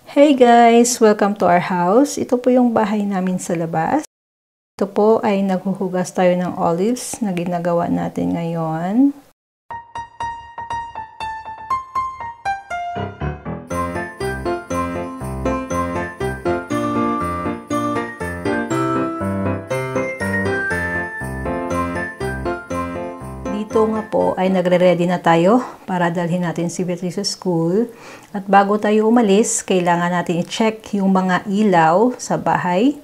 Hey guys! Welcome to our house. Ito po yung bahay namin sa labas. Ito po ay naghuhugas tayo ng olives na ginagawa natin ngayon. Dito nga po ay nagre-ready na tayo para dalhin natin si Beatrice sa school. At bago tayo umalis, kailangan natin i-check yung mga ilaw sa bahay.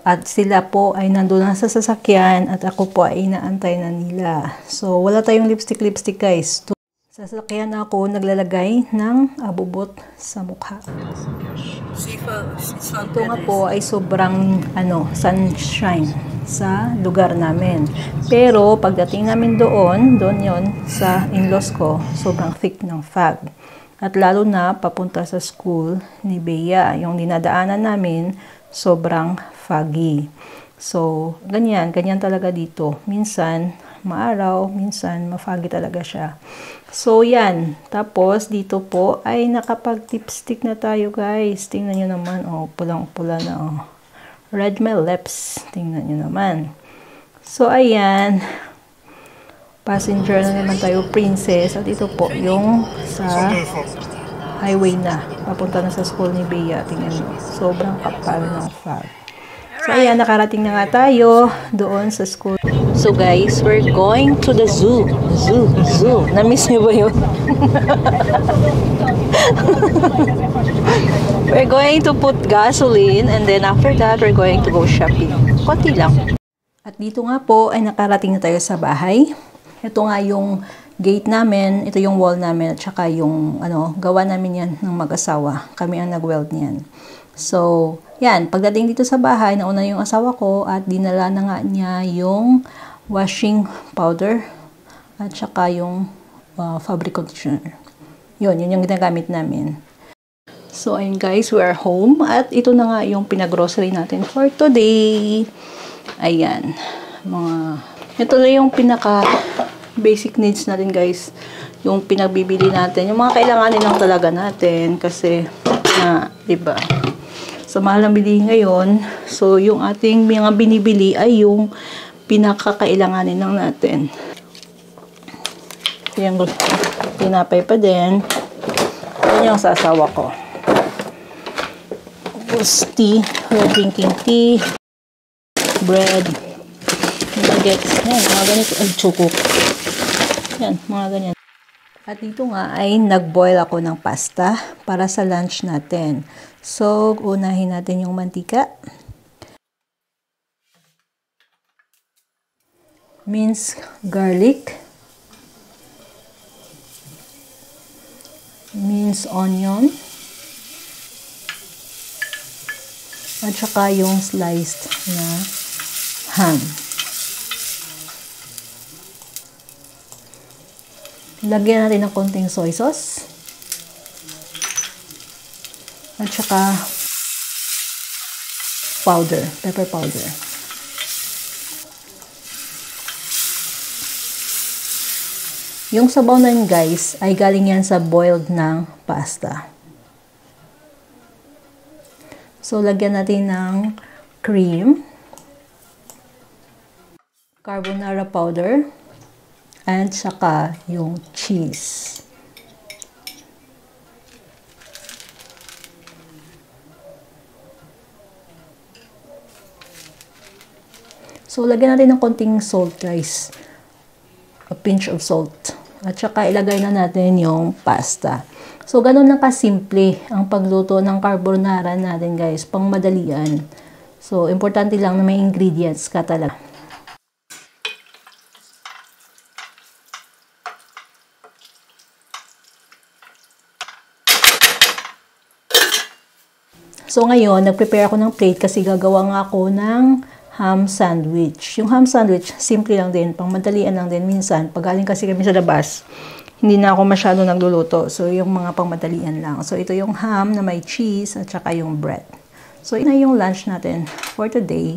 At sila po ay nandun na sa sasakyan at ako po ay inaantay na nila. So wala tayong lipstick guys. Sa sasakyan ako naglalagay ng abubot sa mukha. Ito nga po ay sobrang sunshine sa lugar namin. Pero pagdating namin doon yon sa in-laws ko, sobrang thick ng fog. At lalo na papunta sa school ni Bea, yung dinadaanan namin, sobrang foggy. So, ganyan talaga dito. Minsan maaraw, minsan ma-foggy talaga siya. So, yan. Tapos, dito po ay nakapag-lipstick na tayo, guys. Tingnan nyo naman, oh, pulang-pula na, oh. Red my lips. Tingnan nyo naman. So, ayan. Passenger na naman tayo, princess. At ito po, yung sa highway na. Papunta na sa school ni Bea. Tingnan nyo. Sobrang kapal ng fog. So, ayan. Nakarating na nga tayo doon sa school. So, guys, we're going to the zoo. Zoo. Na-miss nyo ba yun? We're going to put gasoline and then after that, we're going to go shopping. Konti lang. At dito nga po ay nakarating na tayo sa bahay. Ito nga yung gate namin, ito yung wall namin at saka yung gawa namin yan ng mag-asawa. Kami ang nag-weld niyan. So, yan, pagdating dito sa bahay, nauna yung asawa ko at dinala na nga niya yung washing powder at saka yung fabric conditioner. Yun yung ginagamit namin. So, ayun guys, we are home. At ito na nga yung pinag-grocery natin for today. Ayan. Ito na yung pinaka-basic needs natin guys. Yung pinagbibili natin. Yung mga kailanganin lang talaga natin. Kasi, diba? So, mahal ang bilihin ngayon. So, yung ating mga binibili ay yung pinakakailanganin lang natin. Yung tinapay pa din. Yan yung sa asawa ko. Tea, we're drinking tea, bread, nuggets, yan, mga ganito, choco. Yan, mga ganyan. At dito nga ay nag-boil ako ng pasta para sa lunch natin. So, unahin natin yung mantika. Minced garlic. Minced onion. At saka yung sliced na ham. Lagyan natin ng konting soy sauce. At saka pepper powder. Yung sabaw na yun guys, ay galing yan sa boiled ng pasta. So, lagyan natin ng cream, carbonara powder, and saka yung cheese. So, lagyan natin ng konting salt guys. A pinch of salt. At saka ilagay na natin yung pasta. So, ganun lang kasimple ang pagluto ng carbonara natin guys, pang madalian. So, importante lang na may ingredients ka talaga. So, ngayon, nag-prepare ako ng plate kasi gagawa nga ako ng ham sandwich. Yung ham sandwich, simple lang din, pang madalian lang din minsan. Pag galing kasi kami sa labas, hindi na ako masyado nagluluto. So, yung mga pangmadalian lang. So, ito yung ham na may cheese at saka yung bread. So, ito na yung lunch natin for today.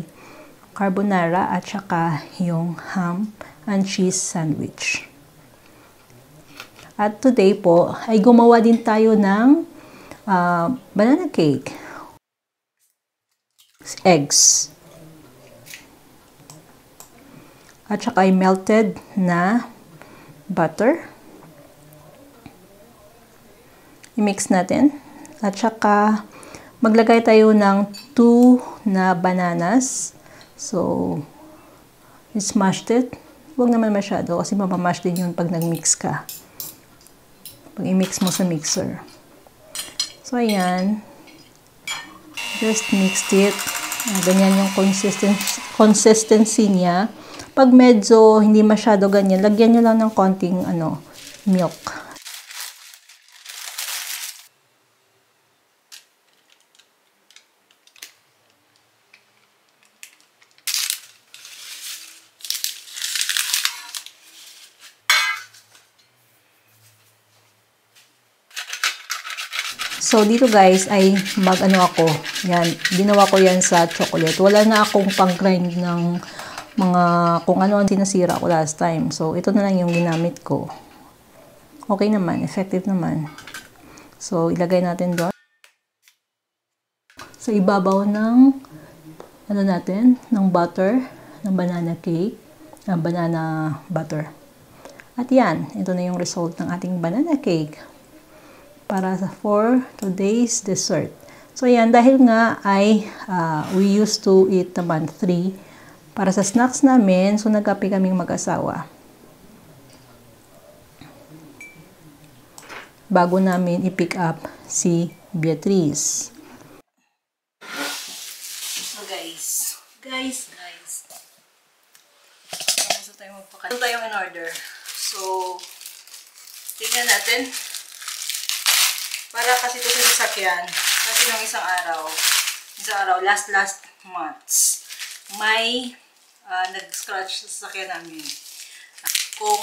Carbonara at saka yung ham and cheese sandwich. At today po, ay gumawa din tayo ng banana cake, eggs, at saka ay melted na butter. I-mix natin. At saka maglagay tayo ng 2 na bananas. So, i-smashed it. Huwag naman masyado kasi mamamash din yun pag nag-mix ka. Pag i-mix mo sa mixer. So, ayan. Just mixed it. Ganyan yung consistency niya. Pag medyo hindi masyado ganyan, lagyan nyo lang ng konting milk. So, dito guys, ay ako. Yan, ginawa ko yan sa chocolate. Wala na akong pang-grind ng mga kung ano ang sinasira ko last time. So, ito na lang yung ginamit ko. Okay naman, effective naman. So, ilagay natin doon. So, ibabaw ng ng butter, ng banana cake, ng banana butter. At yan, ito na yung result ng ating banana cake para for today's dessert. So, yan, dahil nga ay we used to eat naman 3 para sa snacks namin, so nagkape kaming mag-asawa. Bago namin i-pick up si Beatrice. So, guys. Gusto tayo magpakain. Ito tayong in order. So, tingnan natin. Para kasi ito sa sasakyan, kasi nung isang araw, last months, may nag-scratch sa sasakyan namin. Kung,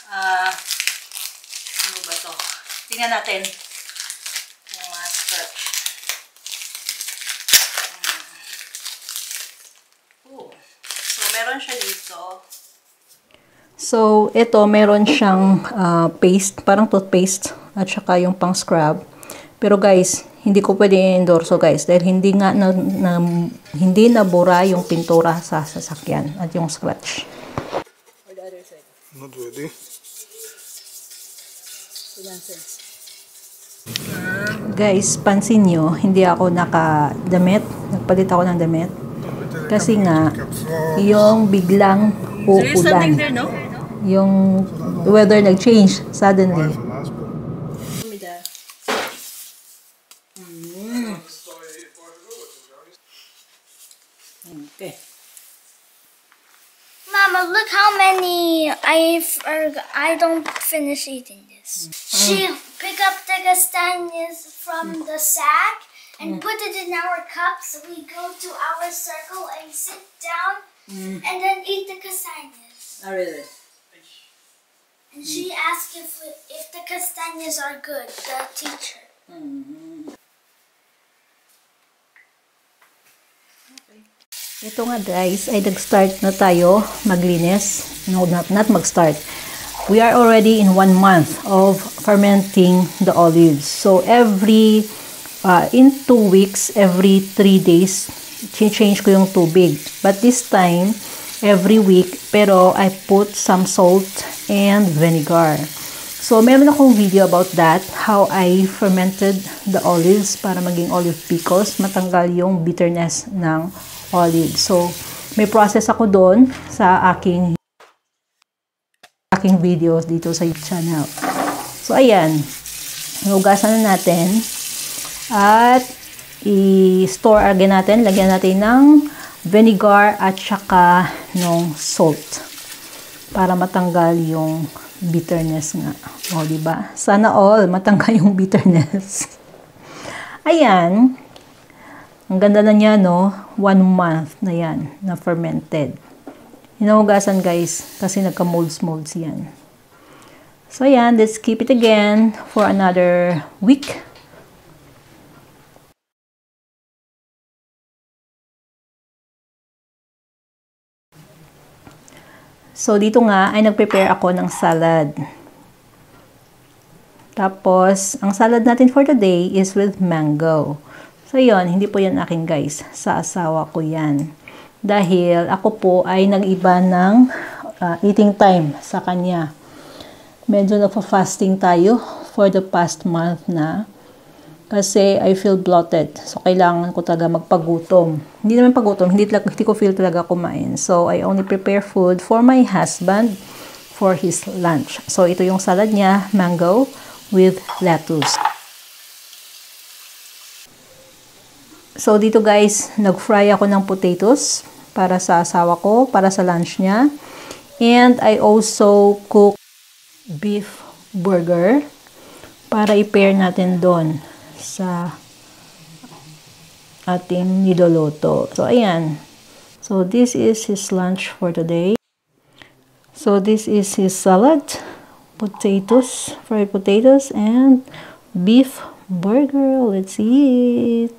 ano ba to? Tingnan natin. Yung scratch. So, meron siya dito. So, ito, meron siyang paste, parang toothpaste, at saka yung pang scrub. Pero guys, hindi ko pwede i-endorso guys, dahil hindi nga hindi nabura yung pintura sa sasakyan at yung scratch. Or the other side. Not ready. Guys, pansin nyo, hindi ako nakadamit. Nagpalit ako ng damit. Kasi nga, yung biglang uulan. Yung weather nag-change suddenly. Okay. Mama, look how many I don't finish eating this. She pick up the castanhas from the sack and put it in our cups. We go to our circle and sit down and then eat the castanhas. Oh, really? And she asked if the castanhas are good, the teacher. Ito nga guys, ay nag-start na tayo maglinis. No, not mag-start. We are already in 1 month of fermenting the olives. So every, in 2 weeks, every 3 days, change ko yung tubig. But this time, every week, pero I put some salt and vinegar. So meron akong video about that, how I fermented the olives para maging olive pickles, matanggal yung bitterness ng olive. So, may process ako doon sa aking videos dito sa YouTube channel. So, ayan. Hugasan na natin. At, i-store again natin. Lagyan natin ng vinegar at saka ng salt. Para matanggal yung bitterness nga. O, diba? Sana all matanggal yung bitterness. Ayan. Ang ganda na niya, no? 1 month na yan, na fermented. Hinuhugasan, guys, kasi nagka-molds yan. So, yan. Let's keep it again for another week. So, dito nga, ay nag-prepare ako ng salad. Tapos, ang salad natin for today is with mango. So, yun. Hindi po yan akin, guys. Sa asawa ko yan. Dahil ako po ay nag-iba ng eating time sa kanya. Medyo nagpa-fasting tayo for the past month na. Kasi I feel bloated. So, kailangan ko talaga magpagutom. Hindi naman pagutom, hindi ko feel talaga kumain. So, I only prepare food for my husband for his lunch. So, ito yung salad niya, mango with lettuce. So, dito guys, nag-fry ako ng potatoes para sa asawa ko, para sa lunch niya. And I also cook beef burger para i-pair natin doon sa ating niluluto. So, ayan. So, this is his lunch for today. So, this is his salad, potatoes, fried potatoes, and beef burger. Let's eat.